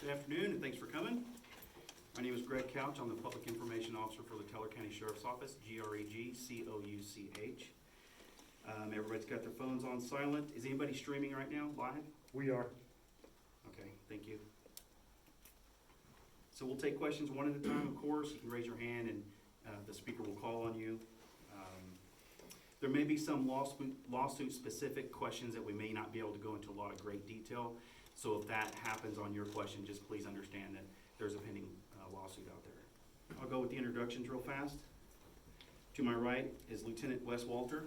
Good afternoon, and thanks for coming. My name is Greg Couch. I'm the Public Information Officer for the Teller County Sheriff's Office, GREG-COUCH. Everybody's got their phones on silent. Is anybody streaming right now, live? We are. Okay, thank you. So we'll take questions one at a time, of course. You can raise your hand and the speaker will call on you. There may be some lawsuit-specific questions that we may not be able to go into a lot of great detail. So if that happens on your question, just please understand that there's a pending lawsuit out there. I'll go with the introductions real fast. To my right is Lieutenant Wes Walter.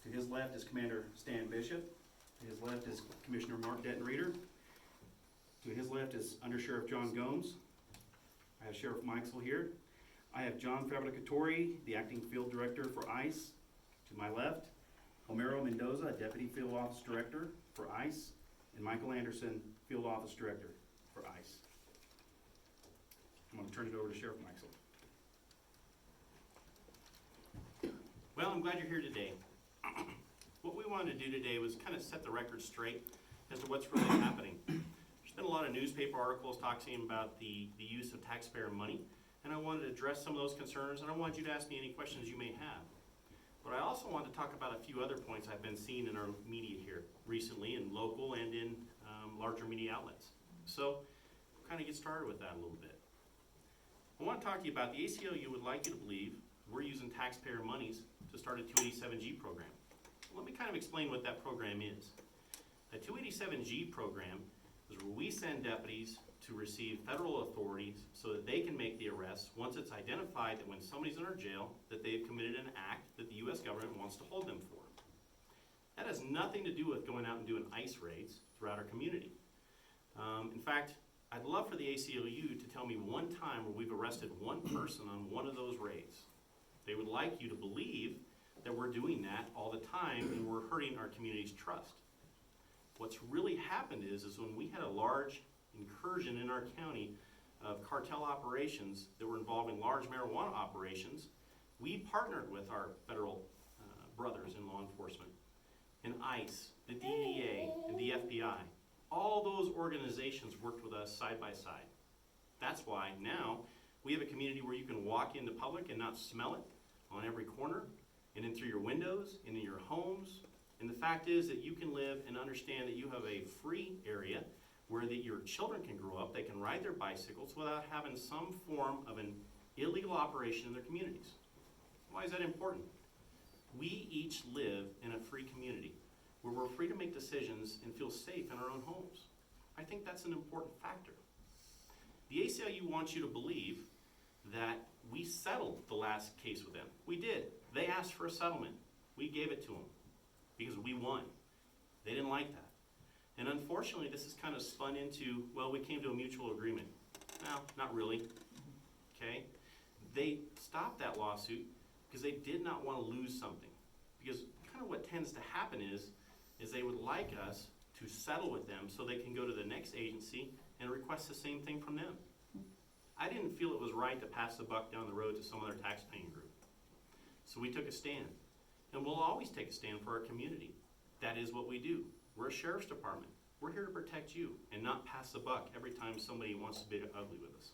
To his left is Commander Stan Bishop. To his left is Commissioner Mark Detton-Reeder. To his left is Under Sheriff John Gomes. I have Sheriff Meixel here. I have John Fabricatori, the Acting Field Director for ICE. To my left, Homero Mendoza, Deputy Field Office Director for ICE, and Michael Anderson, Field Office Director for ICE. I'm going to turn it over to Sheriff Meixel. Well, I'm glad you're here today. What we wanted to do today was kind of set the record straight as to what's really happening. There's been a lot of newspaper articles talking about the use of taxpayer money, and I wanted to address some of those concerns, and I wanted you to ask me any questions you may have. But I also want to talk about a few other points I've been seeing in our media here recently, in local and in larger media outlets. So we'll kind of get started with that a little bit. I want to talk to you about the ACLU would like you to believe we're using taxpayer monies to start a 287G program. Let me kind of explain what that program is. A 287G program is where we send deputies to receive federal authorities so that they can make the arrests once it's identified that when somebody's in our jail that they've committed an act that the U.S. government wants to hold them for. That has nothing to do with going out and doing ICE raids throughout our community. In fact, I'd love for the ACLU to tell me one time where we've arrested one person on one of those raids. They would like you to believe that we're doing that all the time and we're hurting our community's trust. What's really happened is when we had a large incursion in our county of cartel operations that were involving large marijuana operations, we partnered with our federal brothers in law enforcement, and ICE, the DEA, and the FBI. All those organizations worked with us side by side. That's why now we have a community where you can walk into public and not smell it on every corner, and in through your windows, and in your homes. And the fact is that you can live and understand that you have a free area where that your children can grow up, they can ride their bicycles without having some form of an illegal operation in their communities. Why is that important? We each live in a free community where we're free to make decisions and feel safe in our own homes. I think that's an important factor. The ACLU wants you to believe that we settled the last case with them. We did. They asked for a settlement. We gave it to them because we won. They didn't like that. And unfortunately, this has kind of spun into, well, we came to a mutual agreement. No, not really, okay? They stopped that lawsuit because they did not want to lose something. Because kind of what tends to happen is they would like us to settle with them so they can go to the next agency and request the same thing from them. I didn't feel it was right to pass the buck down the road to some other taxpaying group. So we took a stand. And we'll always take a stand for our community. That is what we do. We're a sheriff's department. We're here to protect you and not pass the buck every time somebody wants to be ugly with us.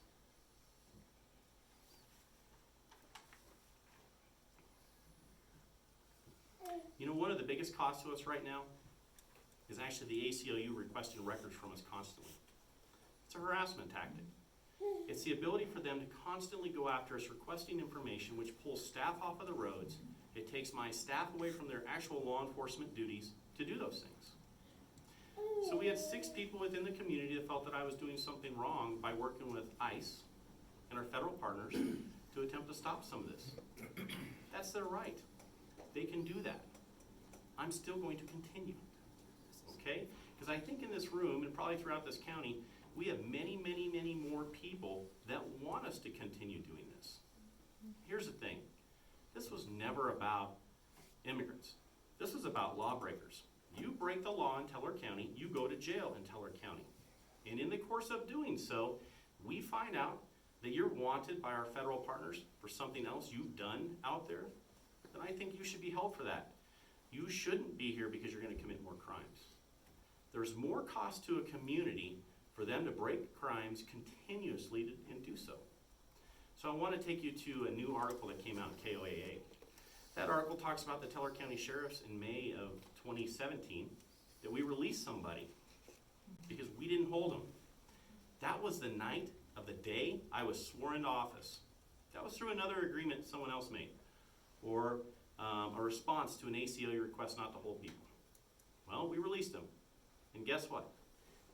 You know, one of the biggest costs to us right now is actually the ACLU requesting records from us constantly. It's a harassment tactic. It's the ability for them to constantly go after us requesting information which pulls staff off of the roads. It takes my staff away from their actual law enforcement duties to do those things. So we had 6 people within the community that felt that I was doing something wrong by working with ICE and our federal partners to attempt to stop some of this. That's their right. They can do that. I'm still going to continue, okay? Because I think in this room, and probably throughout this county, we have many, many, many more people that want us to continue doing this. Here's the thing. This was never about immigrants. This was about lawbreakers. You break the law in Teller County, you go to jail in Teller County. And in the course of doing so, we find out that you're wanted by our federal partners for something else you've done out there, then I think you should be held for that. You shouldn't be here because you're going to commit more crimes. There's more cost to a community for them to break crimes continuously and do so. So I want to take you to a new article that came out in KOAA. That article talks about the Teller County Sheriffs in May of 2017, that we released somebody because we didn't hold them. That was the night of the day I was sworn into office. That was through another agreement someone else made, or a response to an ACLU request not to hold people. Well, we released them. And guess what?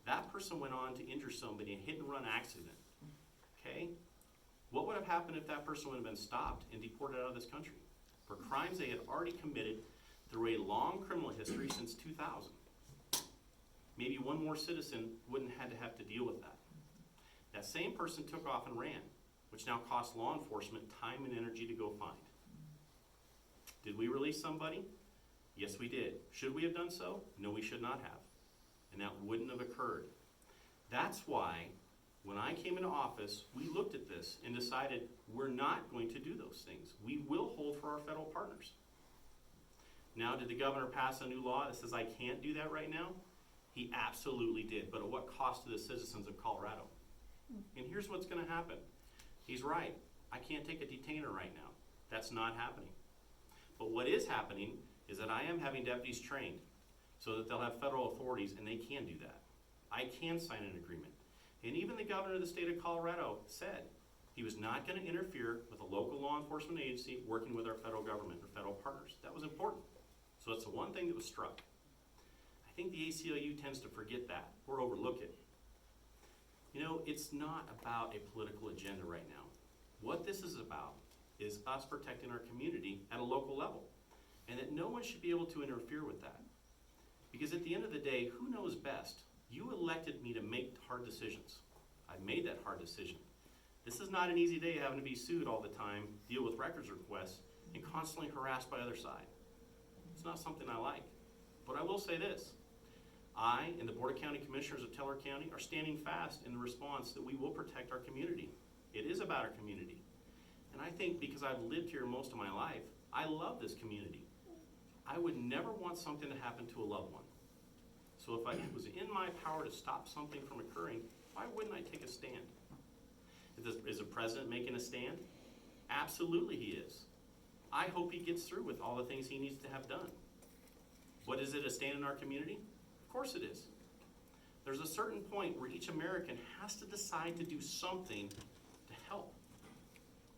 That person went on to injure somebody in a hit and run accident. Okay? What would have happened if that person would have been stopped and deported out of this country for crimes they had already committed through a long criminal history since 2000? Maybe one more citizen wouldn't have to deal with that. That same person took off and ran, which now costs law enforcement time and energy to go find. Did we release somebody? Yes, we did. Should we have done so? No, we should not have. And that wouldn't have occurred. That's why when I came into office, we looked at this and decided we're not going to do those things. We will hold for our federal partners. Now, did the governor pass a new law that says I can't do that right now? He absolutely did, but at what cost to the citizens of Colorado? And here's what's going to happen. He's right. I can't take a detainer right now. That's not happening. But what is happening is that I am having deputies trained so that they'll have federal authorities, and they can do that. I can sign an agreement. And even the governor of the state of Colorado said he was not going to interfere with a local law enforcement agency working with our federal government or federal partners. That was important. So that's the one thing that was struck. I think the ACLU tends to forget that or overlook it. You know, it's not about a political agenda right now. What this is about is us protecting our community at a local level, and that no one should be able to interfere with that. Because at the end of the day, who knows best? You elected me to make hard decisions. I've made that hard decision. This is not an easy day having to be sued all the time, deal with records requests, and constantly harassed by other side. It's not something I like. But I will say this. I and the Board of County Commissioners of Teller County are standing fast in the response that we will protect our community. It is about our community. And I think because I've lived here most of my life, I love this community. I would never want something to happen to a loved one. So if it was in my power to stop something from occurring, why wouldn't I take a stand? Is the president making a stand? Absolutely he is. I hope he gets through with all the things he needs to have done. What is it, a stand in our community? Of course it is. There's a certain point where each American has to decide to do something to help.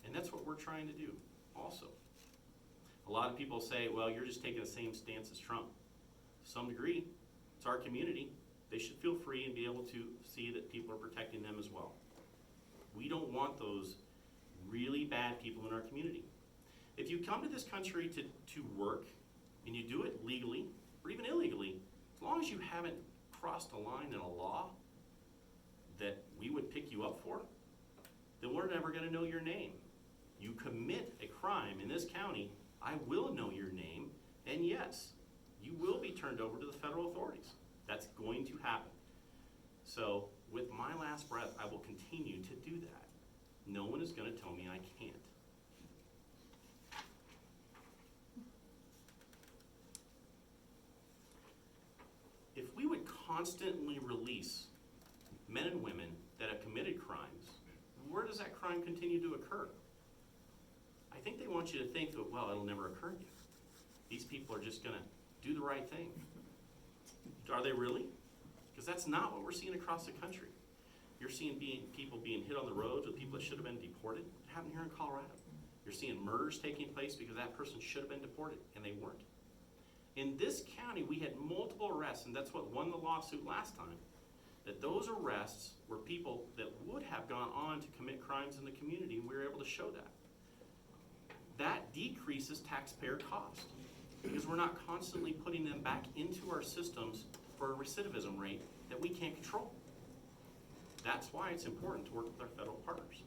And that's what we're trying to do also. A lot of people say, well, you're just taking the same stance as Trump. To some degree, it's our community. They should feel free and be able to see that people are protecting them as well. We don't want those really bad people in our community. If you come to this country to work and you do it legally or even illegally, as long as you haven't crossed a line in a law that we would pick you up for, then we're never going to know your name. You commit a crime in this county, I will know your name, and yes, you will be turned over to the federal authorities. That's going to happen. So with my last breath, I will continue to do that. No one is going to tell me I can't. If we would constantly release men and women that have committed crimes, where does that crime continue to occur? I think they want you to think that, well, it'll never occur again. These people are just going to do the right thing. Are they really? Because that's not what we're seeing across the country. You're seeing people being hit on the roads with people that should have been deported. It happened here in Colorado. You're seeing murders taking place because that person should have been deported, and they weren't. In this county, we had multiple arrests, and that's what won the lawsuit last time, that those arrests were people that would have gone on to commit crimes in the community, and we were able to show that. That decreases taxpayer cost because we're not constantly putting them back into our systems for a recidivism rate that we can't control. That's why it's important to work with our federal partners.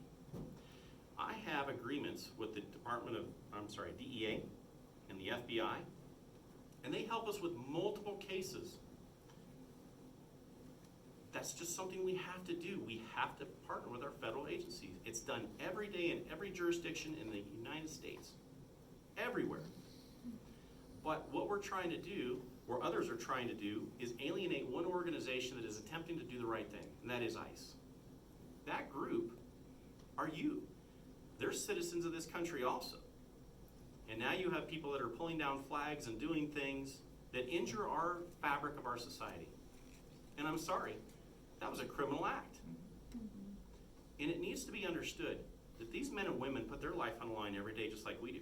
I have agreements with the DEA and the FBI, and they help us with multiple cases. That's just something we have to do. We have to partner with our federal agencies. It's done every day in every jurisdiction in the United States, everywhere. But what we're trying to do where others are trying to do is alienate one organization that is attempting to do the right thing, and that is ICE. That group are you. They're citizens of this country also. And now you have people that are pulling down flags and doing things that injure our fabric of our society. And I'm sorry, that was a criminal act. And it needs to be understood that these men and women put their life on the line every day just like we do.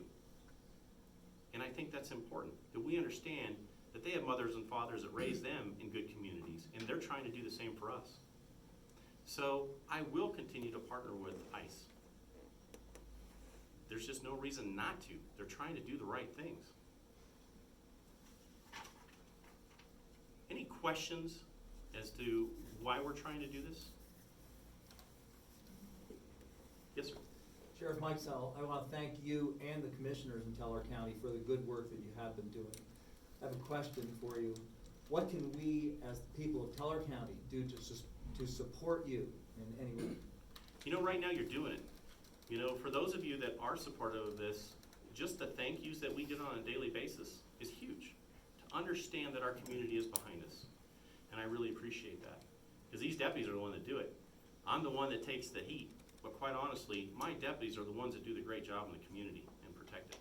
And I think that's important, that we understand that they have mothers and fathers that raise them in good communities, and they're trying to do the same for us. So I will continue to partner with ICE. There's just no reason not to. They're trying to do the right things. Any questions as to why we're trying to do this? Yes, sir. Sheriff Mike Sell, I want to thank you and the commissioners in Teller County for the good work that you have been doing. I have a question for you. What can we, as the people of Teller County, do to support you in any way? You know, right now you're doing it. You know, for those of you that are supportive of this, just the thank yous that we get on a daily basis is huge. To understand that our community is behind us. And I really appreciate that. Because these deputies are the one that do it. I'm the one that takes the heat. But quite honestly, my deputies are the ones that do the great job in the community and protect it.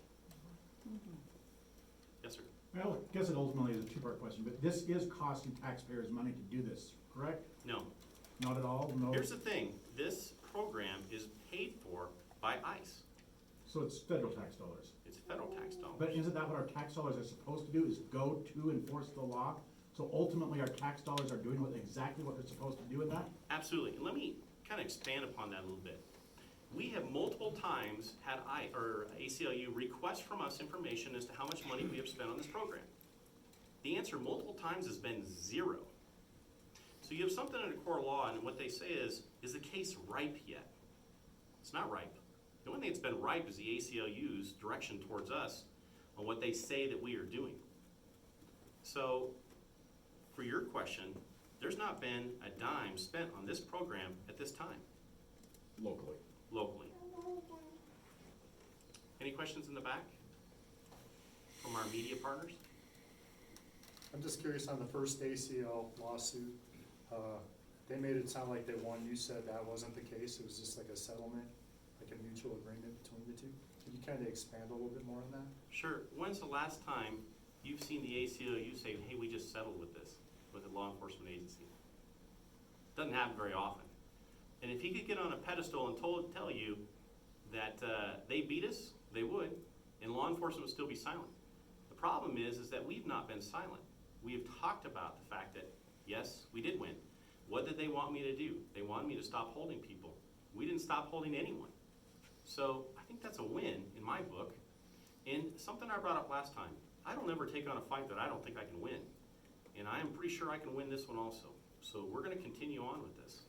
Yes, sir. Well, I guess it ultimately is a two-part question, but this is costing taxpayers money to do this, correct? No. Not at all? No? Here's the thing. This program is paid for by ICE. So it's federal tax dollars. It's federal tax dollars. But isn't that what our tax dollars are supposed to do, is go to enforce the law? So ultimately, our tax dollars are doing exactly what they're supposed to do with that? Absolutely. And let me kind of expand upon that a little bit. We have multiple times had ACLU request from us information as to how much money we have spent on this program. The answer multiple times has been zero. So you have something under core law, and what they say is the case ripe yet? It's not ripe. The only thing that's been ripe is the ACLU's direction towards us on what they say that we are doing. So, for your question, there's not been a dime spent on this program at this time. Locally. Locally. Any questions in the back from our media partners? I'm just curious on the first ACL lawsuit. They made it sound like they won. You said that wasn't the case. It was just like a settlement, like a mutual agreement between the two. Can you kind of expand a little bit more on that? Sure. When's the last time you've seen the ACLU say, hey, we just settled with this, with a law enforcement agency? Doesn't happen very often. And if he could get on a pedestal and tell you that they beat us, they would, and law enforcement would still be silent. The problem is that we've not been silent. We have talked about the fact that, yes, we did win. What did they want me to do? They wanted me to stop holding people. We didn't stop holding anyone. So I think that's a win in my book. And something I brought up last time, I don't ever take on a fight that I don't think I can win. And I am pretty sure I can win this one also. So we're going to continue on with this.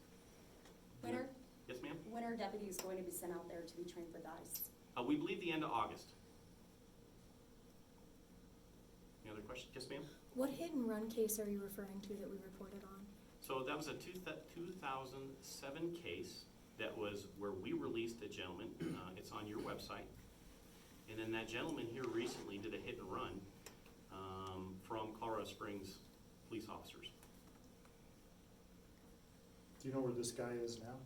Yes, ma'am? When are deputies going to be sent out there to be trained with ICE? We believe the end of August. Any other questions? Yes, ma'am? What hit and run case are you referring to that we reported on? So that was a 2007 case that was where we released a gentleman. It's on your website. And then that gentleman here recently did a hit and run from Colorado Springs police officers. Do you know where this guy is now?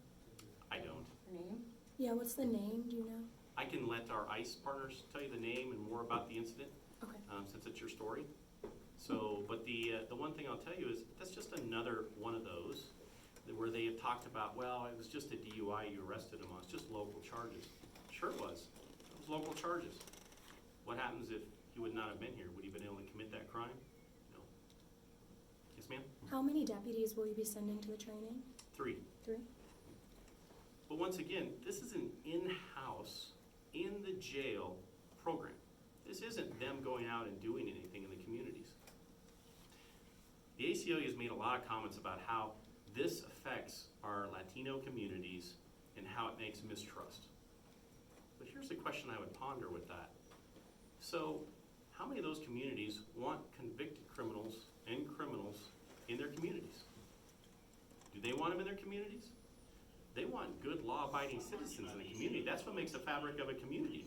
I don't. Her name? Yeah, what's the name? Do you know? I can let our ICE partners tell you the name and more about the incident, Okay. since it's your story. So, but the one thing I'll tell you is that's just another one of those where they have talked about, well, it was just a DUI you arrested him on. It's just local charges. Sure it was. It was local charges. What happens if he would not have been here? Would he have been able to commit that crime? No. Yes, ma'am? How many deputies will you be sending to the training? 3. 3? But once again, this is an in-house, in the jail program. This isn't them going out and doing anything in the communities. The ACLU has made a lot of comments about how this affects our Latino communities and how it makes mistrust. But here's the question I would ponder with that. So, how many of those communities want convicted criminals and criminals in their communities? Do they want them in their communities? They want good law-abiding citizens in the community. That's what makes the fabric of a community.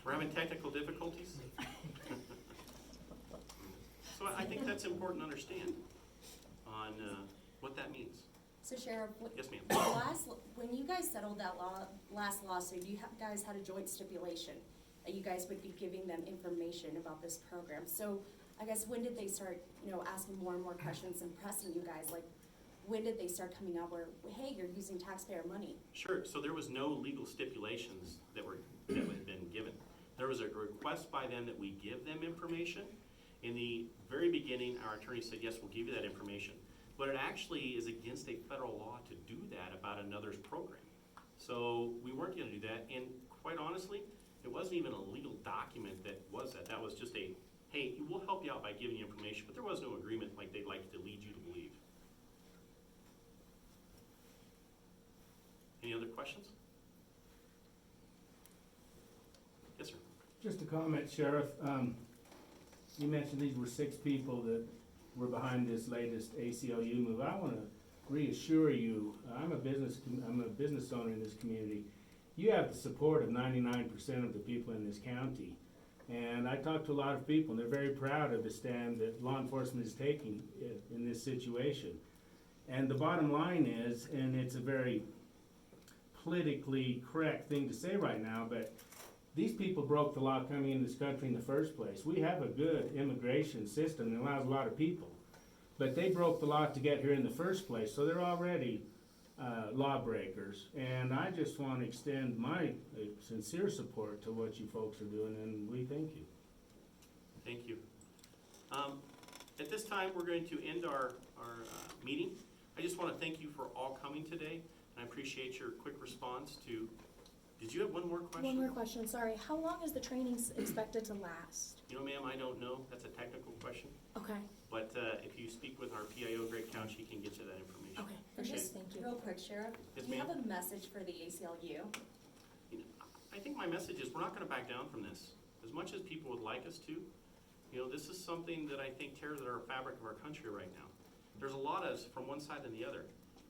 We're having technical difficulties. So I think that's important to understand on what that means. So Sheriff, Yes, ma'am. when you guys settled that last lawsuit, you guys had a joint stipulation that you guys would be giving them information about this program. So I guess when did they start, asking more and more questions and pressing you guys? Like, when did they start coming out where, hey, you're using taxpayer money? Sure, so there was no legal stipulations that had been given. There was a request by them that we give them information. In the very beginning, our attorney said, yes, we'll give you that information. But it actually is against a federal law to do that about another's program. So we weren't gonna do that, and quite honestly, it wasn't even a legal document that was that. That was just a, hey, we'll help you out by giving you information, but there was no agreement like they'd like to lead you to believe. Any other questions? Yes, sir. Just a comment, Sheriff. You mentioned these were 6 people that were behind this latest ACLU move. I want to reassure you, I'm a business owner in this community. You have the support of 99% of the people in this county. And I talk to a lot of people, and they're very proud of the stand that law enforcement is taking in this situation. And the bottom line is, and it's a very politically correct thing to say right now, but these people broke the law coming into this country in the first place. We have a good immigration system that allows a lot of people, but they broke the law to get here in the first place, so they're already lawbreakers. And I just want to extend my sincere support to what you folks are doing, and we thank you. Thank you. At this time, we're going to end our meeting. I just want to thank you for all coming today. I appreciate your quick response to, did you have one more question? One more question, sorry. How long is the training expected to last? You know, ma'am, I don't know. That's a technical question. Okay, But if you speak with our PIO, Greg Count, she can get you that information. okay, And Appreciate just thank you. real quick, Sheriff, Yes, do you have ma'am. a message for the ACLU? You know, I think my message is we're not going to back down from this. As much as people would like us to, this is something that I think tears at our fabric of our country right now. There's a lot of us from one side and the other.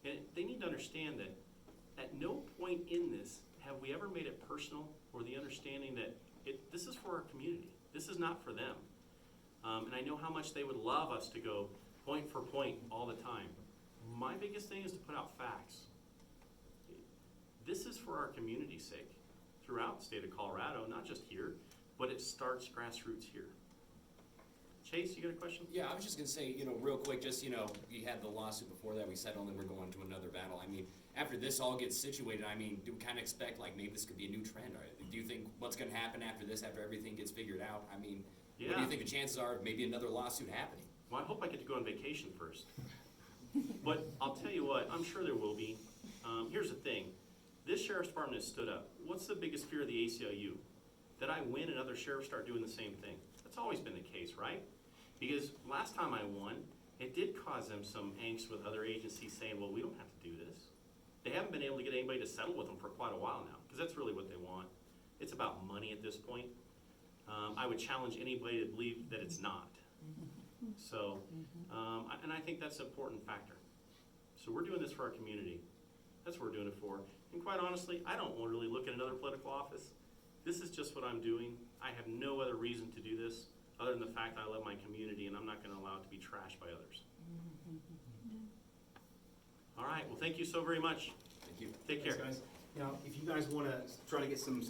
And they need to understand that at no point in this have we ever made it personal or the understanding that this is for our community. This is not for them. And I know how much they would love us to go point for point all the time. My biggest thing is to put out facts. This is for our community's sake throughout the state of Colorado, not just here, but it starts grassroots here. Chase, you got a question? Yeah, I was just gonna say, real quick, just, we had the lawsuit before that, we settled and we're going to another battle. I mean, after this all gets situated, do we kind of expect, like, maybe this could be a new trend? Or do you think what's gonna happen after this, after everything gets figured out? What do Yeah. you think the chances are of maybe another lawsuit happening? Well, I hope I get to go on vacation first. But I'll tell you what, I'm sure there will be. Here's the thing. This sheriff's department has stood up. What's the biggest fear of the ACLU? That I win and other sheriffs start doing the same thing. That's always been the case, right? Because last time I won, it did cause them some angst with other agencies saying, well, we don't have to do this. They haven't been able to get anybody to settle with them for quite a while now, because that's really what they want. It's about money at this point. I would challenge anybody to believe that it's not. So, and I think that's an important factor. So we're doing this for our community. That's what we're doing it for. And quite honestly, I don't really look at another political office. This is just what I'm doing. I have no other reason to do this other than the fact that I love my community and I'm not going to allow it to be trashed by others. All right, well, thank you so very much. Thank you. Take care. Thanks, guys. Now, if you guys want to try to get some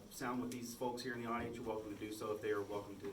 sound with these folks here in the audience, you're welcome to do so. If they are welcome to